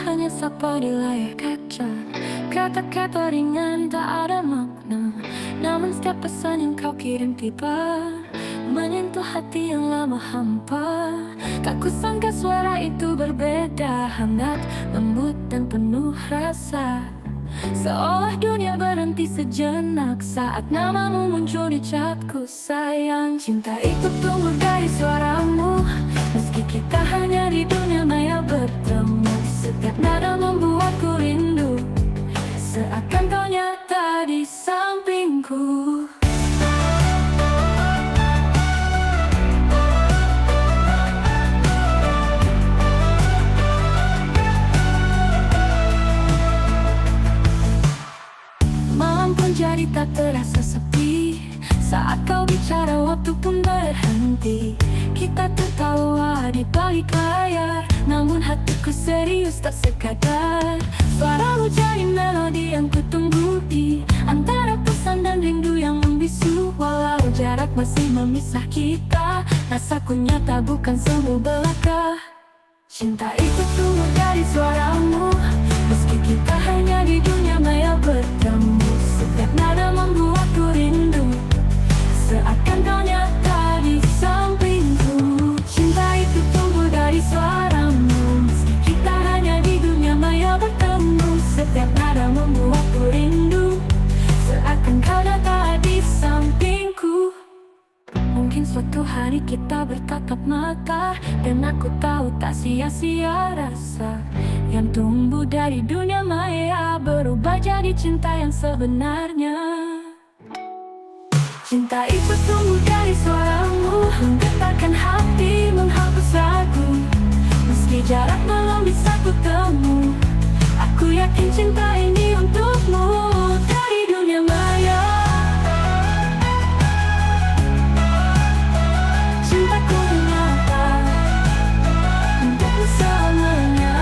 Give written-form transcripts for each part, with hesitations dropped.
hanya sapa di layar kaca. Kata-kata ringan tak ada makna, namun setiap pesan yang kau kirim tiba menyentuh hati yang lama hampa. Tak kusangka suara itu berbeda, hangat, lembut dan penuh rasa. Seolah dunia berhenti sejenak saat namamu muncul di chatku. Sayang, cinta itu tumbuh dari suaramu, meski kita hanya di dunia maya bertemu. Setiap nada membuatku rindu, seakan kau nyata di sampingku. Malam pun jadi tak terasa sepi saat kau bicara, waktu pun berhenti. Kita tertawa di balik layar, namun hatiku serius tak sekadar. Suaramu jadi melodi yang kutunggu-i antara pesan dan rindu yang membisu. Walau jarak masih memisah kita, rasaku nyata bukan semu belaka. Cinta itu tumbuh dari suaramu, meski kita hanya di dunia maya bertemu. Setiap nada membuatku rindu, seakan kau nyata di sampingku. Cinta itu tumbuh dari suaramu, meski kita hanya di dunia maya bertemu. Setiap nada membuatku rindu, seakan kau nyata di sampingku. Mungkin suatu hari kita bertatap mata, dan aku tahu tak sia-sia rasa yang tumbuh dari dunia maya berubah jadi cinta yang sebenarnya. Cinta itu tumbuh dari suaramu, menggetarkan hati, menghapus ragu. Meski jarak belum bisa kutemu, aku yakin cinta ini untukmu. Dari dunia maya, cintaku nyata untukmu selamanya.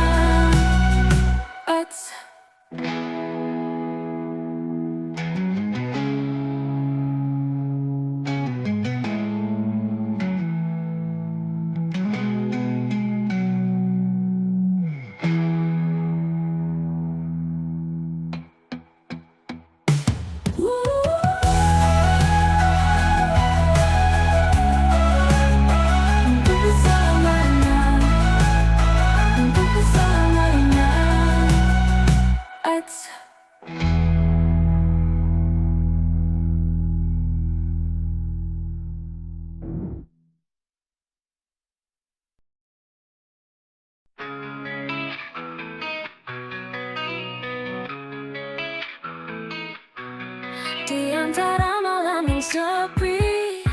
Di antara malam yang sepi,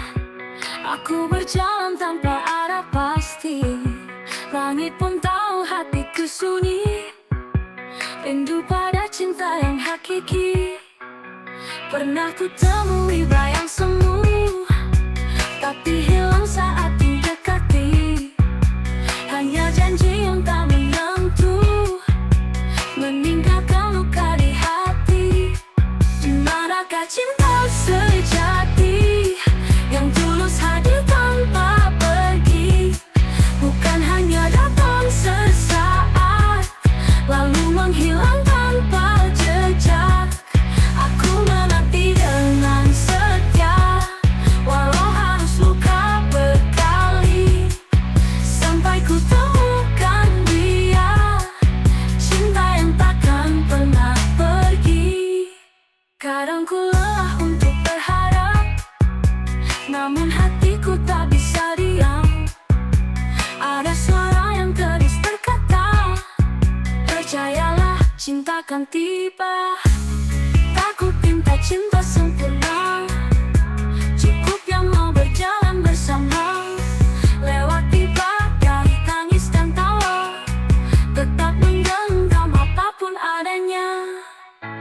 aku berjalan tanpa arah pasti. Langit pun tahu hatiku sunyi, rindu pada cinta yang hakiki. Pernah ku temui bayang semu, tapi hilang saat didekati. Hanya janji yang tak menentu, meninggalkan luka di hati. Di manakah cinta sejati yang tulus hadir tanpa pergi, bukan hanya datang sesaat lalu menghilang tanpa jejak. Aku menanti dengan setia, walau harus luka berkali, sampai ku temukan dia, cinta yang takkan pernah pergi. Kadang ku lelah untuk berharap, namun hatiku tak bisa diam. Ada suara yang terus berkata, percayalah cinta akan tiba. Tak ku pinta cinta sempurna, cukup yang mau berjalan bersama. Lewati badai, tangis dan tawa, tetap menggenggam apapun adanya.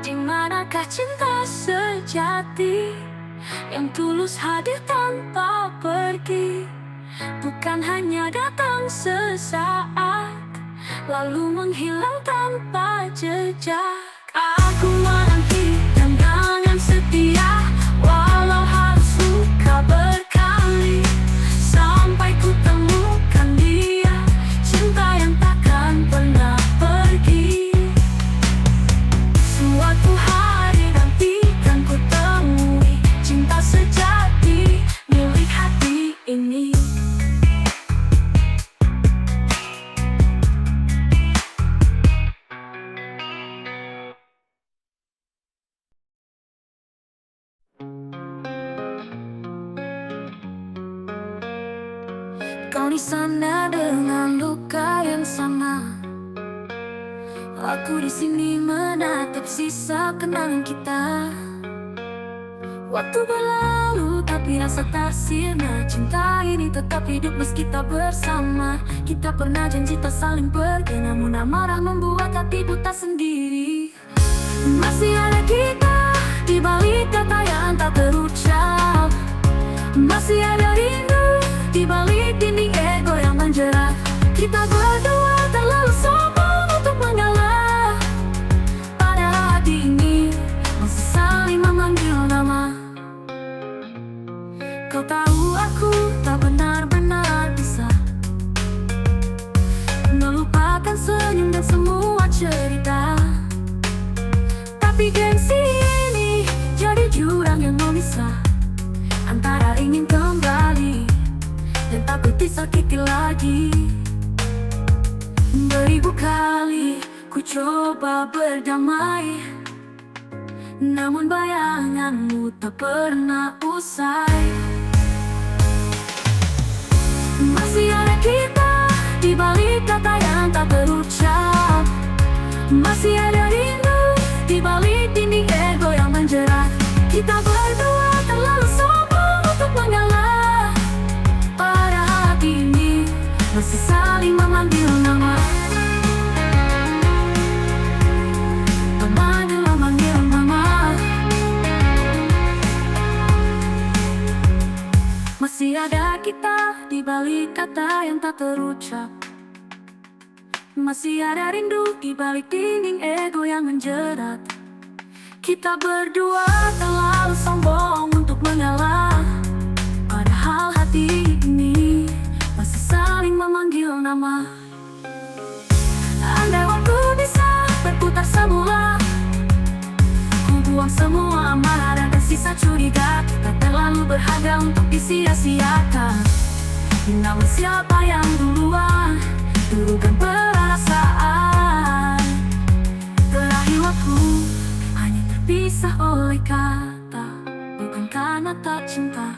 Di manakah cinta sejati yang tulus hadir tanpa pergi, bukan hanya datang sesaat lalu menghilang tanpa jejak. Aku menanti dengan setia, walau harus luka berkali, sampai ku temukan dia, cinta yang takkan pernah pergi. di sana dengan luka yang sama. Aku di sini menatap sisa kenangan kita. Waktu berlalu tapi rasa tak sirna. Cinta ini tetap hidup meski tak bersama. Kita pernah janji tak saling pergi, namun amarah membuat hati buta sendiri. Masih ada kita di balik kata yang tak terucap. Masih ada rindu di balik dinding ego yang menjerat. Kita berdua terlalu sombong untuk mengalah. Pada hati ini masih saling memanggil nama. Kau tahu aku tak benar-benar bisa melupakan senyum dan semua cerita. Tapi gengsi ini jadi jurang yang memisah antara ingin kembali dan takut disakiti lagi. Beribu kali ku coba berdamai, namun bayanganmu tak pernah usai. Masih ada kita di balik kata yang tak terucap. Masih ada rindu di balik dinding ego yang menjerat. Kita berdua terlalu sombong untuk mengalah. Pada hati ini masih saling memanggil nama. Memanggil nama. Masih ada kita di balik kata yang tak terucap. Masih ada rindu di balik dinding ego yang menjerat. Kita berdua terlalu sombong untuk mengalah. Padahal hati ini masih saling memanggil nama. Andai waktu bisa berputar semula, ku buang semua amarah dan sisa curiga. Kita terlalu berharga untuk disia-siakan. Namun siapa yang duluan dulukan perasaan? Terakhir waktu hanya terpisah oleh kata. Bukan karena tak cinta,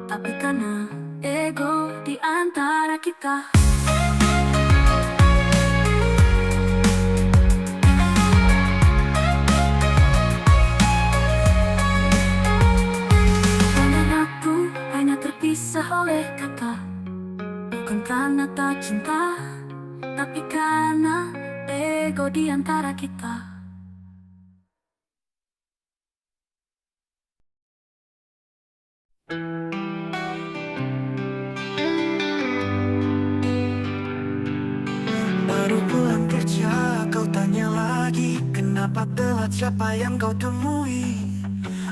tapi karena ego di antara kita. Terpisah oleh kata. Bukan karena tak cinta, tapi karena ego di antara kita. Baru pulang kerja, kau tanya lagi, kenapa telat, siapa yang kau temui?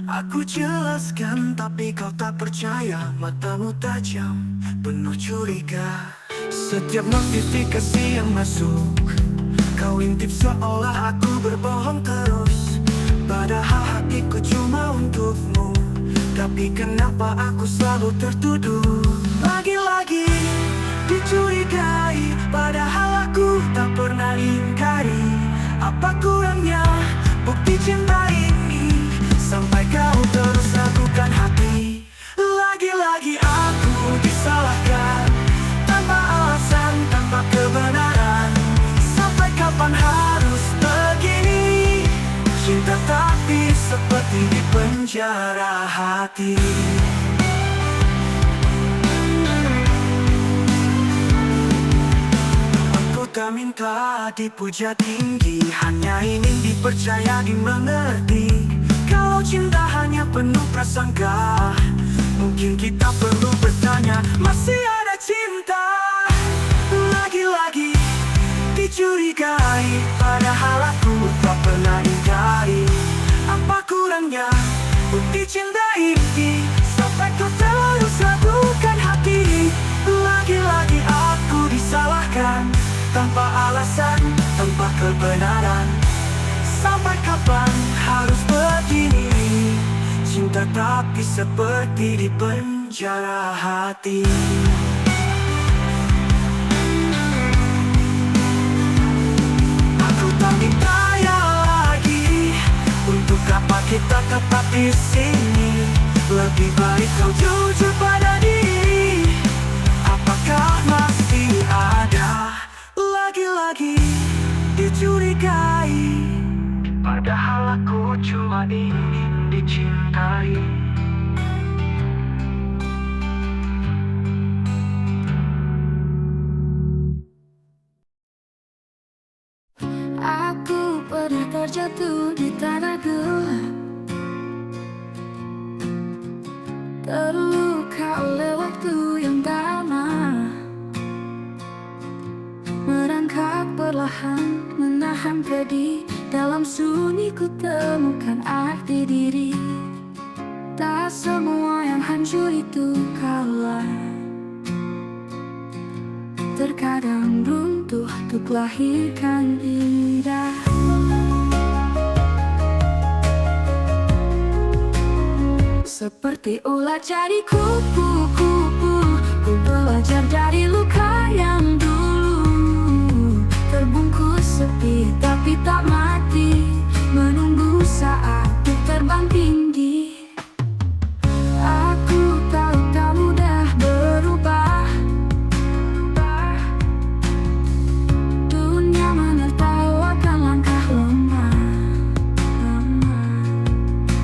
Aku jelaskan tapi kau tak percaya. Matamu tajam, penuh curiga. Setiap notifikasi yang masuk, kau intip seolah aku berbohong terus. Padahal hatiku cuma untukmu. Tapi kenapa aku selalu tertuduh? Lagi-lagi dicurigai, padahal aku tak pernah ingkari. Apa kurangnya bukti cinta ini sampai kau terus ragukan hati? Lagi-lagi aku disalahkan, tanpa alasan, tanpa kebenaran. Sampai kapan harus begini? Cinta tapi seperti di penjara hati. Aku tak minta dipuja tinggi, hanya ingin dipercaya, dimengerti. Kalau cinta hanya penuh prasangka, mungkin kita perlu bertanya, masih ada cinta? Lagi-lagi dicurigai, padahal aku tak pernah ingkari. Apa kurangnya bukti cinta ini sampai kau terus ragukan hati? Lagi-lagi aku disalahkan, tanpa alasan, tanpa kebenaran. Sampai kapan harus begini? Cinta tapi seperti di penjara hati. Aku tak minta ya lagi, untuk apa kita tetap di sini? Lebih baik kau jujur pada diri. cuma ingin dicintai. Aku pernah terjatuh di tanah gelap, terluka oleh waktu yang lama, merangkak perlahan, menahan pedih. Dalam sunyi ku temukan arti diri. Tak semua yang hancur itu kalah, terkadang runtuh untuk lahirkan indah. Seperti ulat jadi kupu-kupu, ku belajar dari luka yang dulu. Terbungkus sepi tapi tak mati, menunggu saat ku terbang tinggi. Aku tahu tak mudah berubah, dunia menertawakan langkah lemah.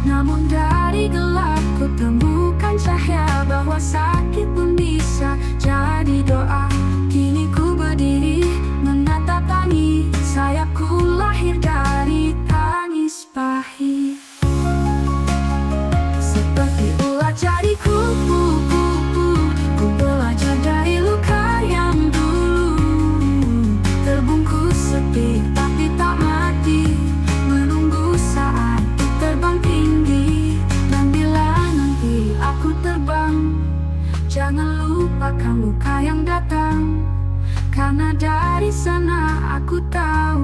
Namun dari gelap ku temukan cahaya, bahwa sakit pun bisa jadi doa. Kini ku berdiri menatap langit, sayapku lahir dari tangis pahit. Seperti ulat jadi kupu-kupu, ku belajar dari luka yang dulu. Terbungkus sepi tapi tak mati, menunggu saat ku terbang tinggi. Dan bila nanti aku terbang, jangan lupakan luka yang datang, karena dari sana aku tahu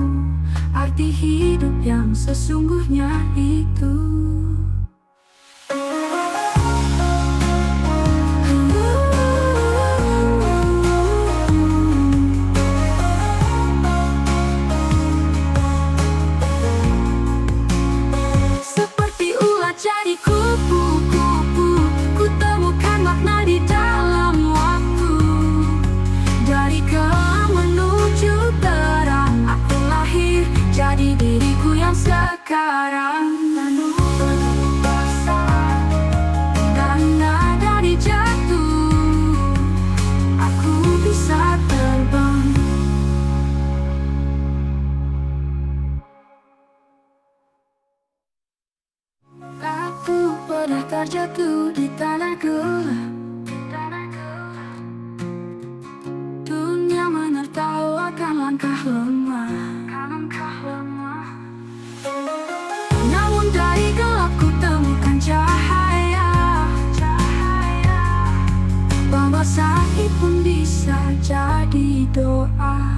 arti hidup yang sesungguhnya itu. Seperti ulat jadi kupu-kupu, ku temukan makna di dalam waktu. Dari kelam menuju terang, aku lahir jadi diriku yang sekarang. Lalu basah dan dari jatuh, aku bisa terbang. Aku pernah terjatuh di tanah gelap, dunia menertawakan langkah lemah. Namun dari gelap ku temukan cahaya, bahwa sakit pun bisa jadi doa.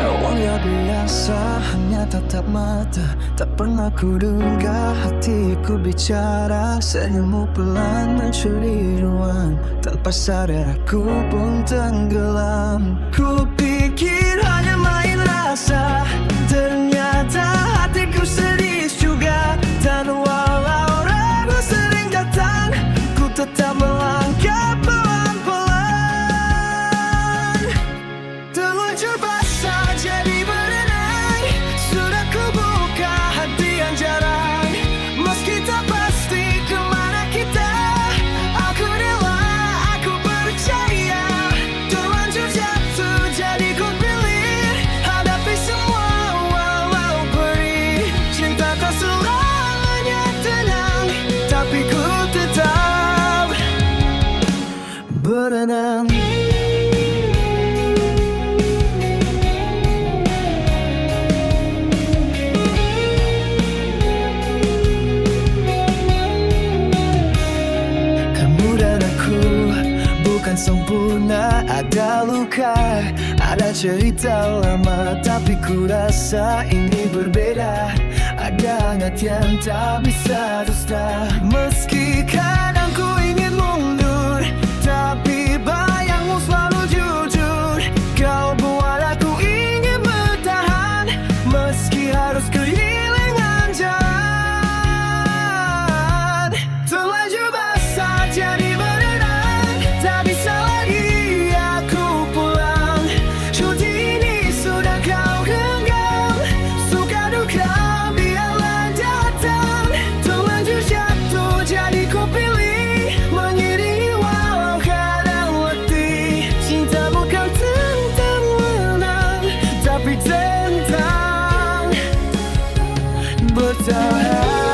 Awalnya biasa, hanya tatap mata. Tak pernah kuduga hatiku bicara. Senyummu pelan mencuri ruang, tanpa sadar aku pun tenggelam. Ku pikir hanya main rasa, ternyata hatiku serius juga. Dan walau ragu sering datang, ku tetap melangkah pelan-pelan. Terluncur basah jadi berenang, sudah ku buka hati yang jarang. Meski tak pasti kemana kita, aku rela, aku percaya. Terlanjur jatuh jadi ku pilih, hadapi semua walau perih. Cinta tak selamanya tenang, tapi ku tetap berenang. Bukan sempurna, ada luka, ada cerita lama, tapi ku rasa ini berbeda. Ada hangat yang tak bisa dusta. Meski kadang ku ingin bertahan.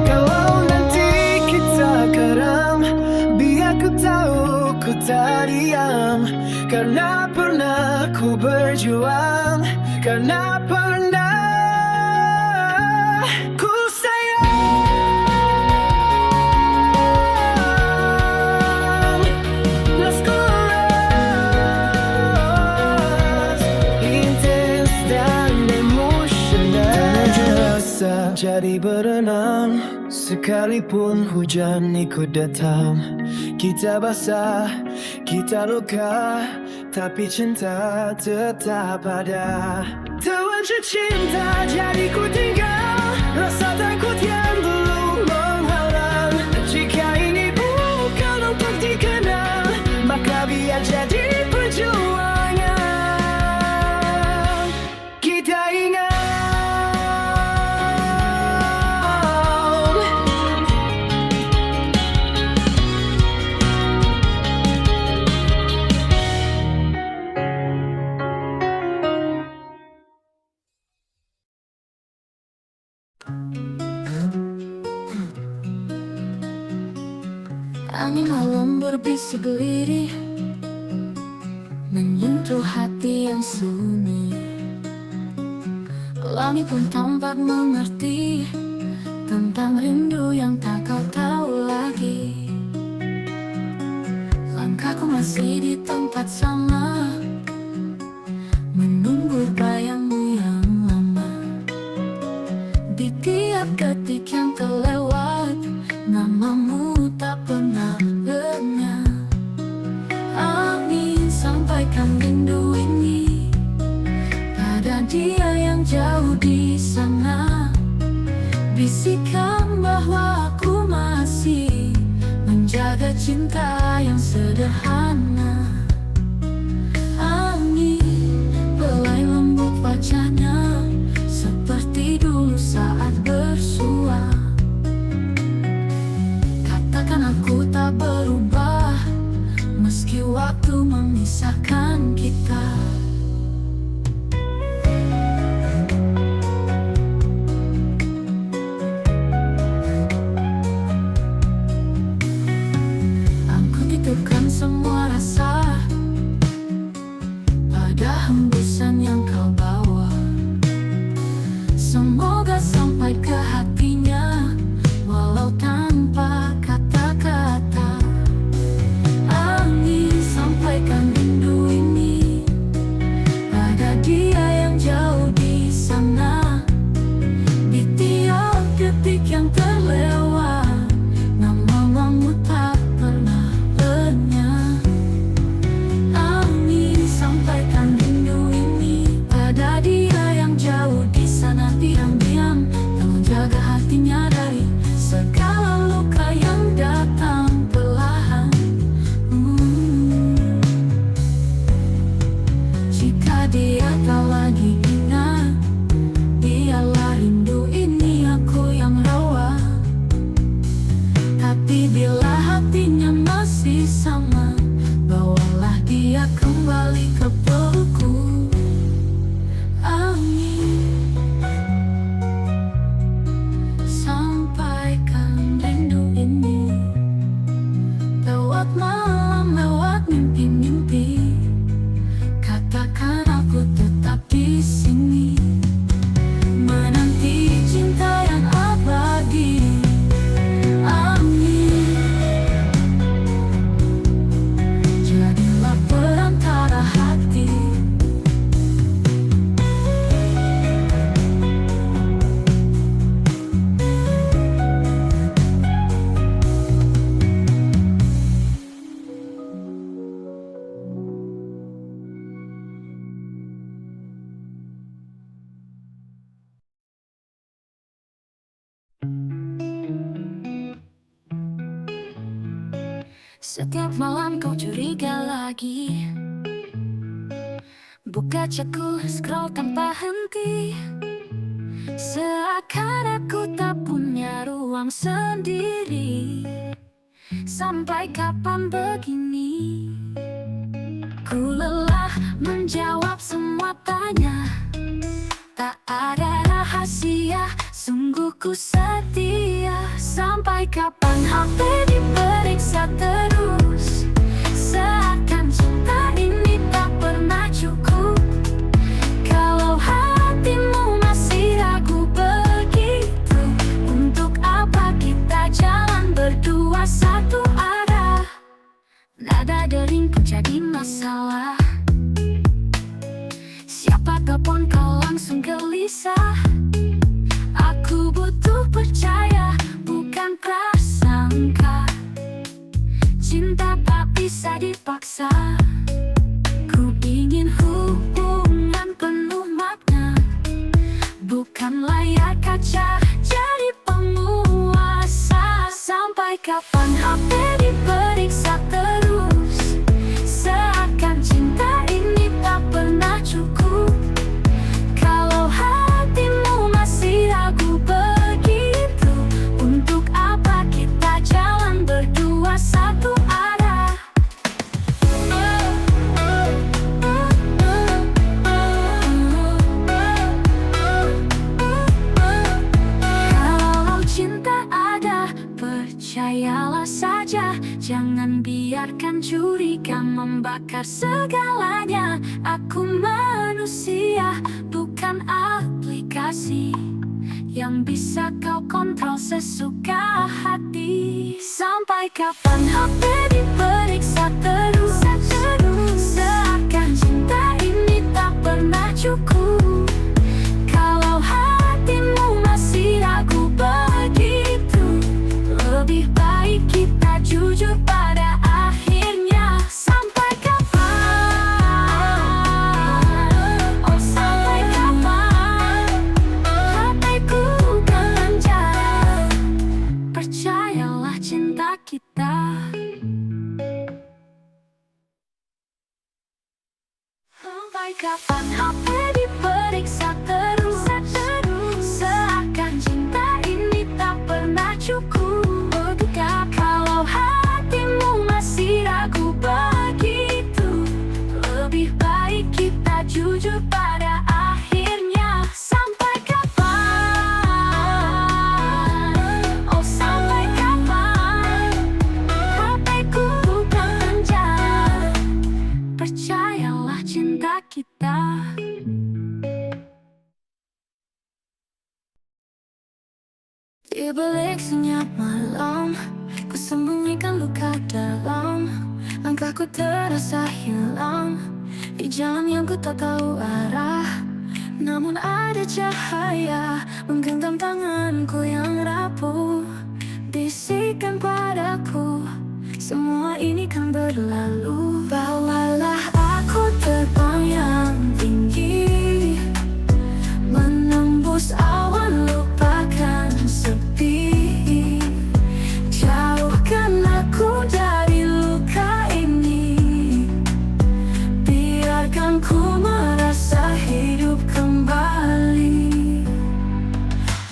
Kalau nanti kita karam, biar ku tahu ku tak diam. Karena pernah ku berjuang, karena pernah ku sayang. Las keras, intens dan emosional. Terasa jadi berenang, sekalipun hujan ikut datang. Kita basah, kita luka, tapi cinta tetap ada. Terwujud cinta jadi ku tinggal, rasa takut yang dulu menghalang. Jika ini bukan untuk dikenal, maka biar jadi perjuangan. Kita ingat angin malam berbisik lirih, menyentuh hati yang sunyi. Langit pun tampak mengerti tentang rindu yang tak kau tahu lagi. Langkahku masih di tempat sama, menunggu bayangmu yang lama. Di tiap detik yang terlewat, namamu tak pernah lenyap. Angin sampaikan rindu ini pada dia yang jauh di sana. Bisikan bahwa aku masih menjaga cinta yang sederhana. Angin belai lembut wajahnya, seperti dulu saat bersua. Katakan aku tak berubah, meski waktu memisahkan kita. Aku titipkan semua rasa pada hembusan yang kau bawa. Semoga sampai ke hatinya, walau tanpa kata-kata. Angin sampaikan rindu ini pada dia yang jauh di sana. Di tiap detik yang terlewat, namamu tak pernah lenyap. Angin sampaikan rindu ini pada dia yang jauh di sana. Diam-diam tak menjaga hatinya dari segala luka yang datang perlahan. Jika dia tak lagi ingat, biarlah rindu ini aku yang rawat. Tapi bila hatinya masih sama, bawalah dia kembali ke pelukku. Angin sampaikan rindu ini lewat malam, lewat mimpi-mimpi. Katakan aku tetap di sini, menanti cinta yang abadi. Angin, jadilah perantara hati. Setiap malam kau curiga lagi, buka chatku, scroll tanpa henti. Seakan aku tak punya ruang sendiri. sampai kapan begini? Ku lelah menjawab semua tanya. Tak ada rahasia, sungguh ku setia. Sampai kapan HP diperiksa terus? Seakan cinta ini tak pernah cukup. Kalau hatimu masih ragu begitu, untuk apa kita jalan berdua satu arah? Nada deringku jadi masalah. Siapa telepon kau langsung gelisah. Aku butuh percaya, bukan prasangka. Cinta tak bisa dipaksa. Ku ingin hubungan penuh makna, bukan layar kaca jadi penguasa. Sampai kapan HP diperiksa terus? Seakan cinta ini tak pernah cukup. Kalau hatimu masih ragu begitu, untuk apa kita jalan berdua satu arah? Kalau cinta ada, percayalah saja. Jangan biarkan curiga membakar segalanya. Aku manusia, bukan aplikasi yang bisa kau kontrol sesuka hati. Sampai kapan HP diperiksa terus? Seakan cinta ini tak pernah cukup. Kalau hatimu masih ragu begitu, lebih baik kita jujur pada akhirnya. Sampai kapan? Oh sampai kapan? Hatiku kelenjar. Percayalah cinta kita. Sampai kapan HP diperiksa terus? Seakan cinta ini tak pernah cukup. Kalau hatimu masih ragu begitu, lebih baik kita jujur pada akhirnya. Sampai kapan? Oh sampai kapan? Hatiku kelenjar. Percayalah cinta kita. Di balik senyap malam, ku sembunyikan luka dalam. Langkahku terasa hilang di jalan yang ku tak tahu arah. Namun ada cahaya menggenggam tanganku yang rapuh, bisikan padaku, semua ini kan berlalu. Bawalah aku terbang yang tinggi, menembus awan, lupakan sepi. Jauhkan aku dari luka ini, biarkan ku merasa hidup kembali.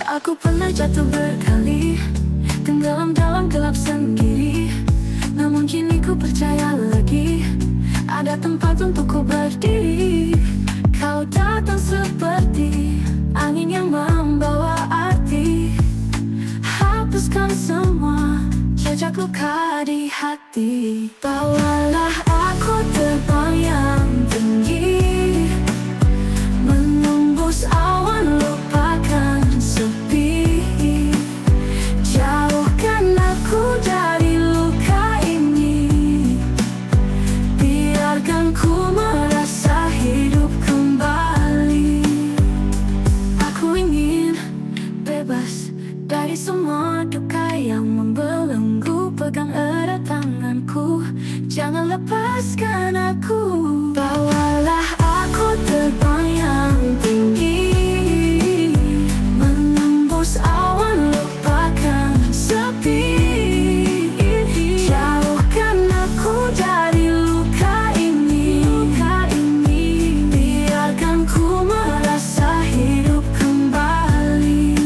Aku pernah jatuh berkali, tenggelam dalam gelap sendiri. Namun kini ku percaya lagi, ada tempat untuk ku berdiri. Kau datang seperti angin yang membawa arti, hapuskan semua jejak luka di hati. Bawalah aku terbang yang tinggi, menembus awan, lupakan sepi. Jauhkan aku dari luka ini, biarkan ku merasa hidup kembali. Aku ingin bebas dari semua duka yang membelenggu. Pegang erat tanganku, jangan lepaskan aku. Bawalah aku terbang yang tinggi, menembus awan, lupakan sepi. Jauhkan aku dari luka ini, biarkan ku merasa hidup kembali.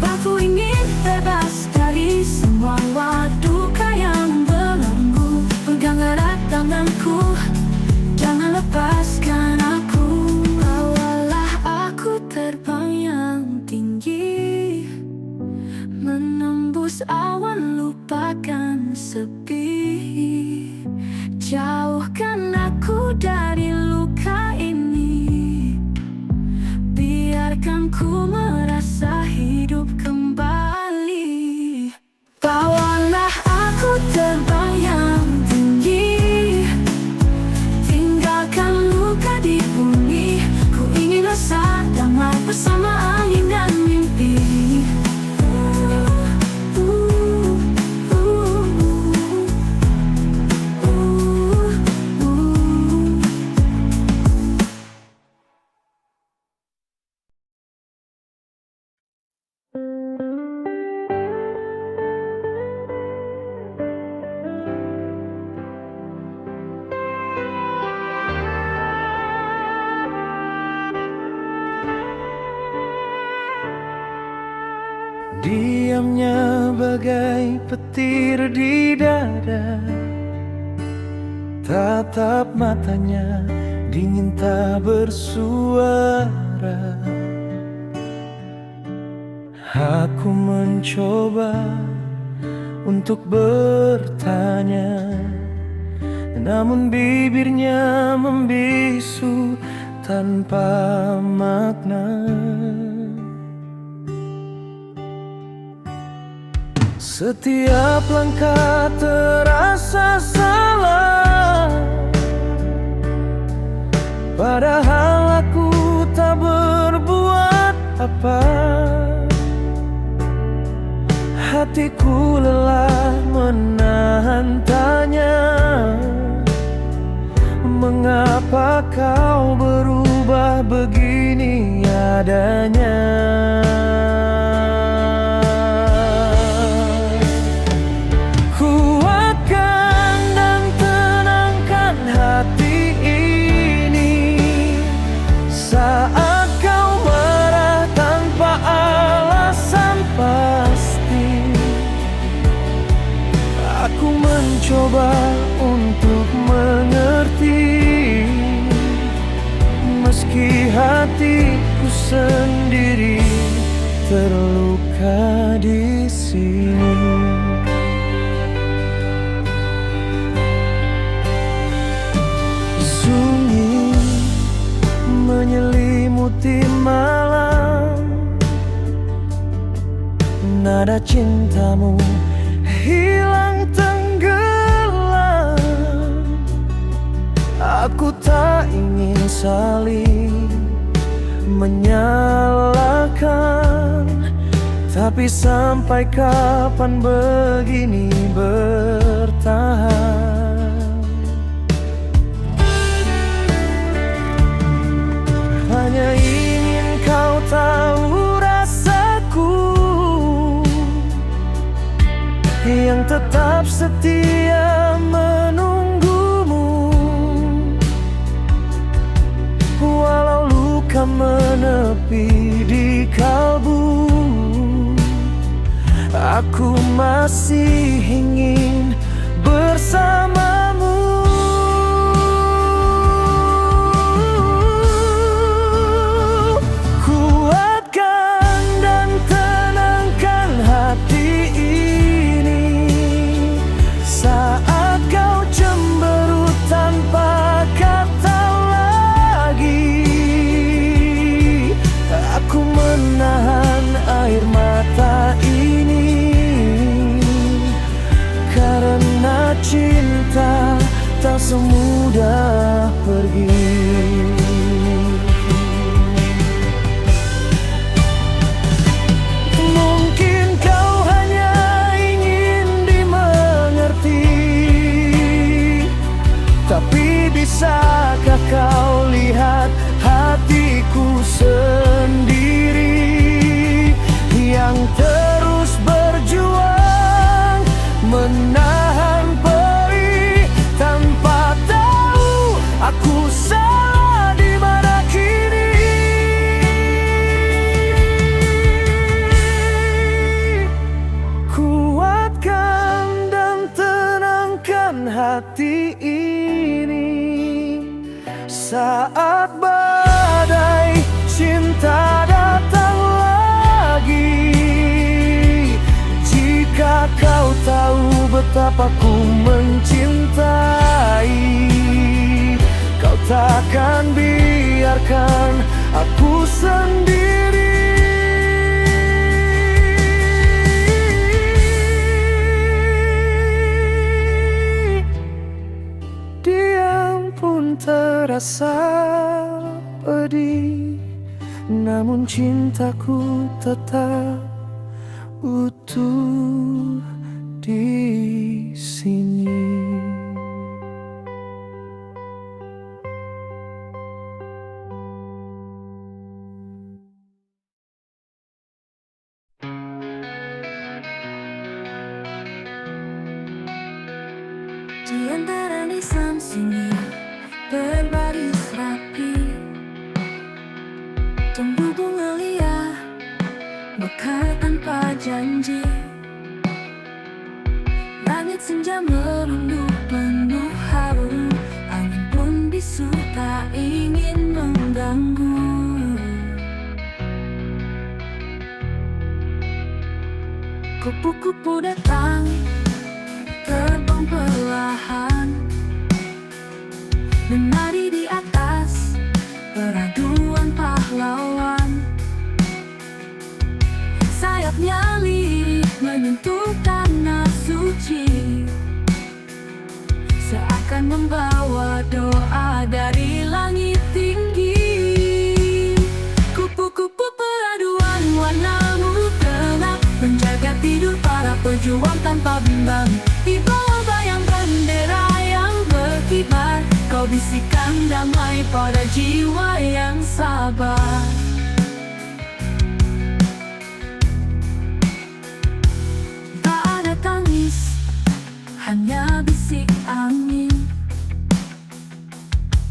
Aku ingin bebas dari semua waduk dan lupakan sepi. Jauhkan aku dari luka ini. Biarkan ku merasa hidup kembali. Bawalah aku terbang yang tinggi. Tinggalkan luka di bumi. Ku ingin rasa damai bersama angin dan mimpi. Diamnya bagai petir di dada, tatap matanya dingin tak bersuara. Aku mencoba untuk bertanya, namun bibirnya membisu tanpa makna. Setiap langkah terasa salah, padahal aku tak berbuat apa. Hatiku lelah menahan tanya, mengapa kau berubah begini adanya? Coba untuk mengerti, meski hatiku sendiri terluka di sini. Sunyi menyelimuti malam, nada cintamu hilang Aku tak ingin saling menyalahkan, tapi sampai kapan begini bertahan? Hanya ingin kau tahu rasaku yang tetap setia menunggumu. Walau luka menepi di kalbu, aku masih ingin bersamamu. Kuatkan dan tenangkan hati ini saat kau cemberut tanpa kata lagi. Aku menahan air mata ini karena cinta tak semudah pergi. Mungkin kau hanya ingin dimengerti, tapi bisakah kau lihat hatiku sendiri yang terus berjuang menahan perih tanpa tahu aku salah di mana kini. Kuatkan dan tenangkan hati ini saat badai cinta datang lagi. Jika kau betapa ku mencintai. Kau takkan biarkan aku sendiri. Diam pun terasa pedih, namun cintaku tetap utuh di sini. Di antara nisan sunyi berbaris rapi, tumbuh bunga liar mekar tanpa janji. Langit senja merunduk penuh haru, angin pun bisu tak ingin mengganggu. Kupu-kupu datang terbang perlahan, menari di atas peraduan pahlawan. Sayapnya lirih menyentuh tanah suci, seakan membawa doa dari langit tinggi. Kupu-kupu peraduan warnamu gelap, menjaga tidur para pejuang tanpa bimbang. Di bawah bayang bendera yang berkibar, kau bisikan damai pada jiwa yang sabar. Tak ada tangis, hanya bisik angin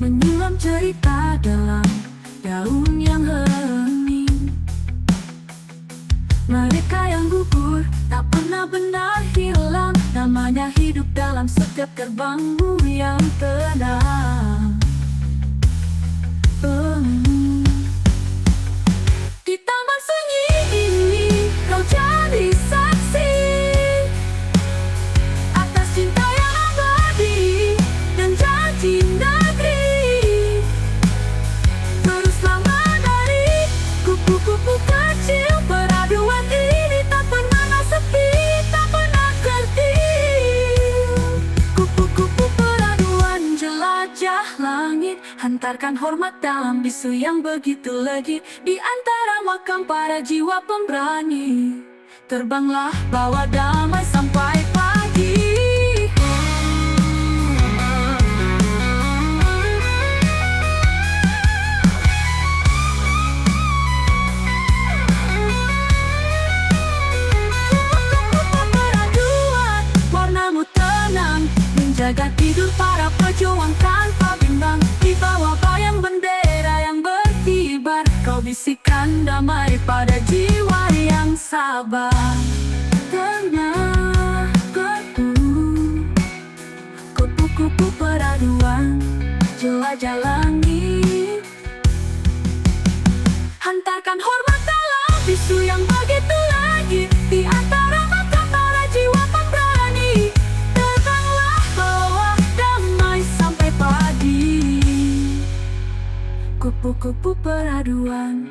menyulam cerita dalam daun yang hening. Mereka yang gugur tak pernah benar hilang, namanya hidup dalam setiap terbangmu yang tenang. Di taman sunyi ini kau jadi saksi atas cinta yang abadi dan janji negeri. Teruslah menari, kupu-kupu kecil, peraduan ini tak pernah sepi, tak pernah tertiup. Kupu-kupu peraduan jelajah langit, hantarkan hormat dalam bisu yang begitu legit. Di antara makam para jiwa pemberani, terbanglah bawa damai sampai pagi. Peraduan warnamu tenang, menjaga tidur para pejuang tanpa bimbang. Di bawah bayang bendera yang berkibar, kau bisikan damai pada jiwa yang sabar. Tengah gerbang kupu-kupu peraduan jelajah langit, hantarkan hormat dalam bisu yang begitu legit. Di antara mata para jiwa pemberani, terbanglah bawa damai sampai pagi. Kupu-kupu peraduan.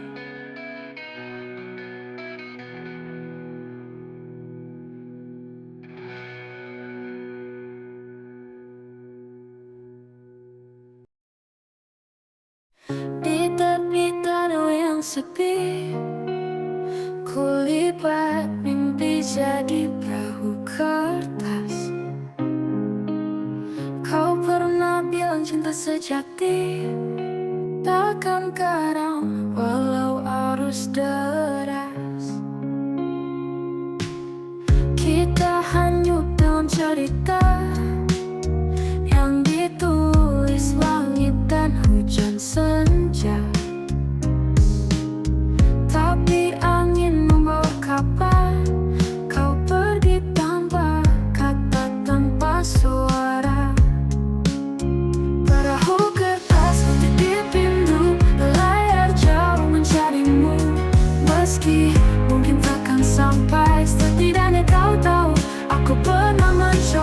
Di tepi danau yang sepi, kulipat mimpi jadi perahu kertas. Kau pernah bilang cinta sejati takkan karam walau arus deras. Kita hanyut dalam cerita yang ditulis langit dan hujan senja. Tapi angin membawa kapal, kau pergi tanpa kata, tanpa suara. Perahu kertas dipindu, layar jauh mencarimu. Meski mungkin takkan sampai, setidaknya kau tahu aku pernah mencari.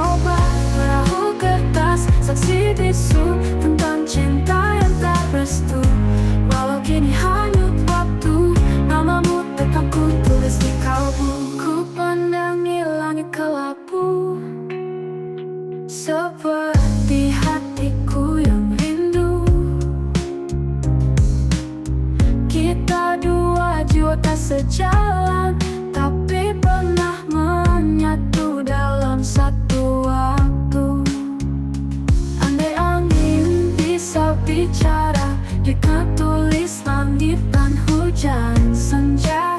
saksi bisu tentang cinta yang tak restu. Walau kini hanyut waktu, namamu tetap ku tulis di kalbu. Ku pandangi langit kelabu, seperti hatiku yang rindu. Kita dua jiwa tak sejalan, tapi pernah menyatu dalam satu waktu. Andai angin bisa bicara, jika tulis langit dan hujan senja,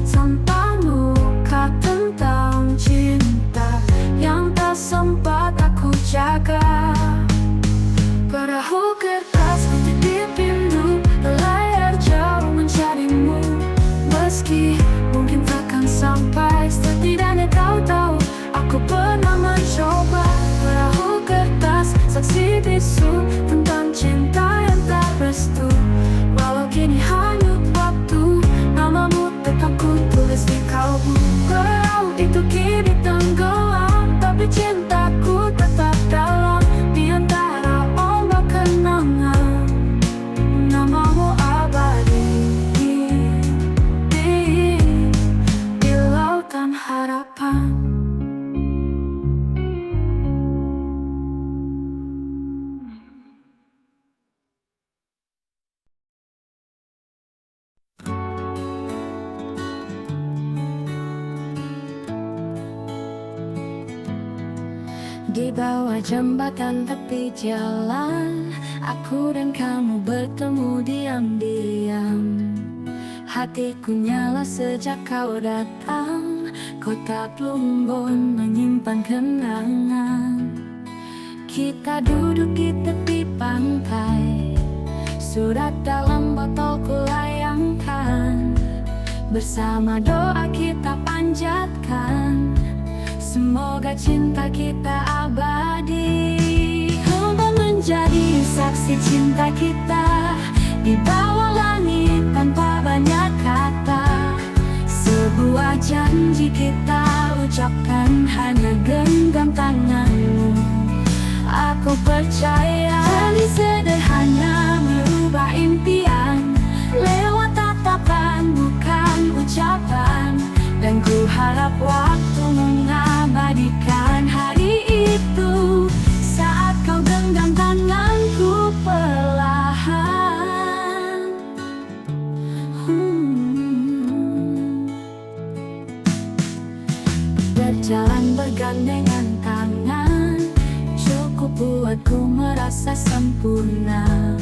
tanpamu kata tentang cinta yang tak sempat aku jaga. Perahu kertas untuk dipindu, layar jauh mencarimu. Meski mungkin takkan sampai, setidaknya kau tahu aku pernah mencoba. Perahu kertas, saksi bisu tentang cinta yang tak restu. Walau kini hanyut waktu, namamu tetap ku tulis di kalbu. Perahu itu kini tenggelam, tapi cintaku tetap dalam di antara ombak kenangan. Namamu abadi di lautan harapan. Di bawah jembatan tepi jalan, aku dan kamu bertemu diam-diam. Hatiku nyala sejak kau datang, kota Plumbon menyimpan kenangan. Kita duduk di tepi pantai, surat dalam botol ku layangkan. Bersama doa kita panjatkan, semoga cinta kita abadi. Hamba menjadi saksi cinta kita di bawah langit tanpa banyak kata. Sebuah janji kita ucapkan, hanya genggam tanganmu. Aku percaya janji sederhana merubah impian, lewat tatapan bukan ucapan. Dan ku harap waktu mengabadikan hari itu, saat kau genggam tanganku perlahan. Berjalan bergandengan tangan, cukup buatku merasa sempurna.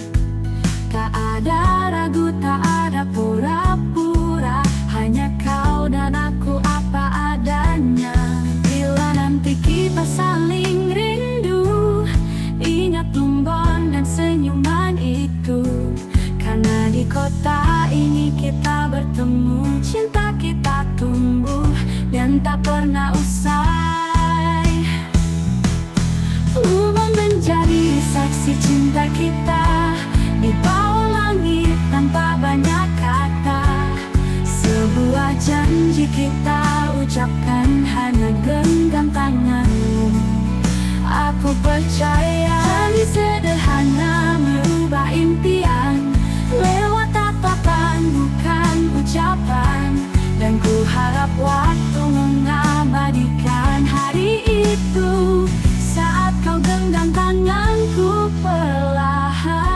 Tak ada ragu, tak ada pura-pura, hanya kau dan aku apa adanya. Bila nanti kita saling rindu, ingat Plumbon dan senyuman itu. Karena di kota ini kita bertemu, cinta kita tumbuh dan tak pernah usai. Plumbon menjadi saksi cinta kita di bawah langit tanpa banyak kata. Sebuah janji kita ucapkan, hanya genggam tanganmu. Aku percaya janji sederhana merubah impian, lewat tatapan bukan ucapan. Dan ku harap waktu mengabadikan hari itu, saat kau genggam tanganku perlahan.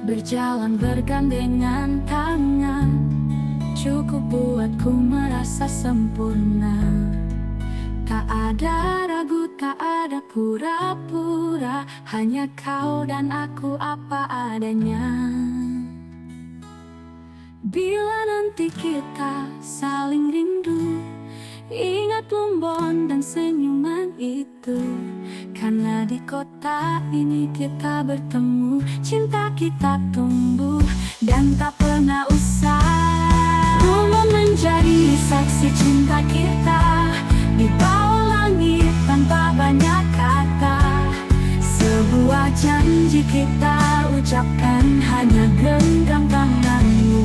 Berjalan bergandengan tangan, cukup buatku merasa sempurna. Tak ada ragu, tak ada pura-pura, hanya kau dan aku apa adanya. Bila nanti kita saling rindu, ingat Plumbon dan senyuman itu. Karena di kota ini kita bertemu, cinta kita tumbuh dan tak pernah usai. Plumbon menjadi saksi cinta kita di bawah langit tanpa banyak kata. Sebuah janji kita ucapkan, hanya genggam tanganmu.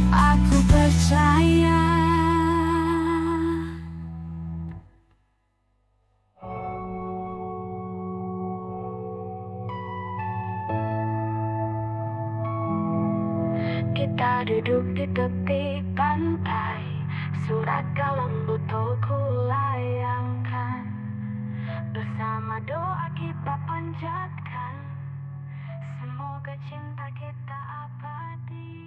Aku percaya Duduk di tepi pantai, surat kalam botol ku layangkan, bersama doa kita panjatkan, semoga cinta kita abadi.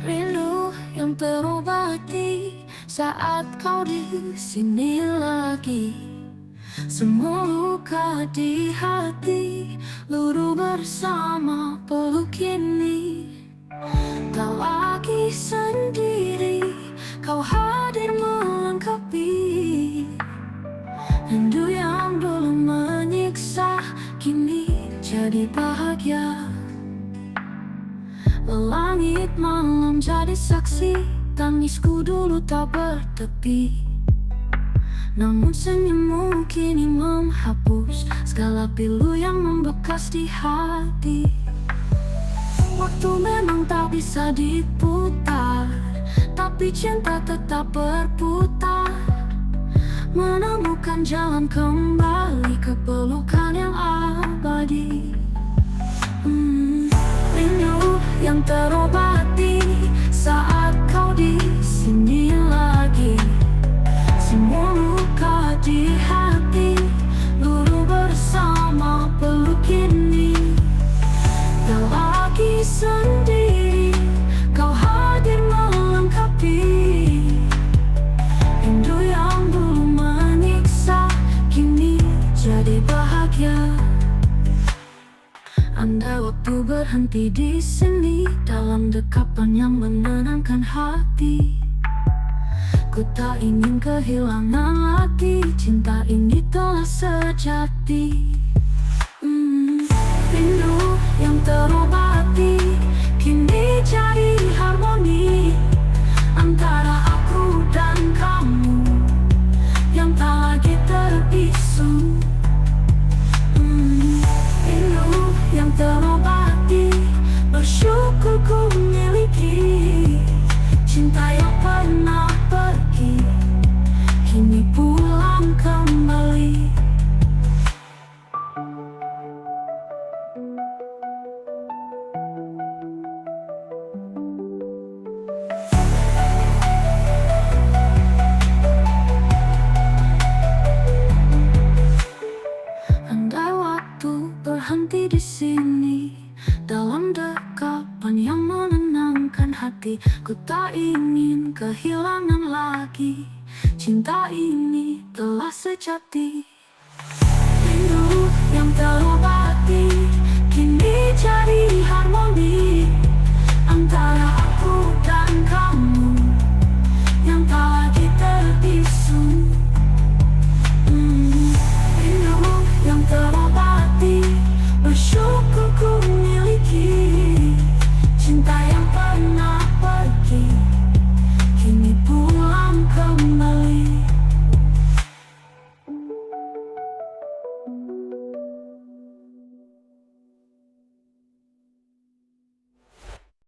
Rindu yang terobati saat kau di sini lagi. Semua luka di hati luruh bersama peluk ini. Tak lagi sendiri, kau hadir melengkapi. Rindu yang dulu menyiksa kini jadi bahagia. Langit malam jadi saksi, tangisku dulu tak bertepi. Namun senyummu kini menghapus segala pilu yang membekas di hati. Waktu memang tak bisa diputar, tapi cinta tetap berputar, menemukan jalan kembali ke pelukan yang abadi. Rindu yang terobati saat kau di sini lagi. Semua luka di hati luruh bersama peluk ini. Tak lagi sendiri, kau hadir melengkapi. Rindu yang dulu menyiksa kini jadi bahagia. Andai waktu berhenti di sini, dalam dekapan yang menenangkan hati, ku tak ingin kehilangan lagi. Cinta ini telah sejati. Rindu yang terobati kini jadi harmoni antara aku dan kamu yang tak lagi terbisu. Rindu yang terobati, bersyukur ku miliki cinta yang pernah pergi, kini pulang kembali. Andai waktu berhenti di sini, dalam dekapan yang menenangkan hati, ku tak ingin kehilangan lagi. Cinta ini telah sejati. Rindu yang terobati kini jadi harmoni antara aku dan kamu yang tak lagi terbisu. Rindu yang terobati, bersyukur ku miliki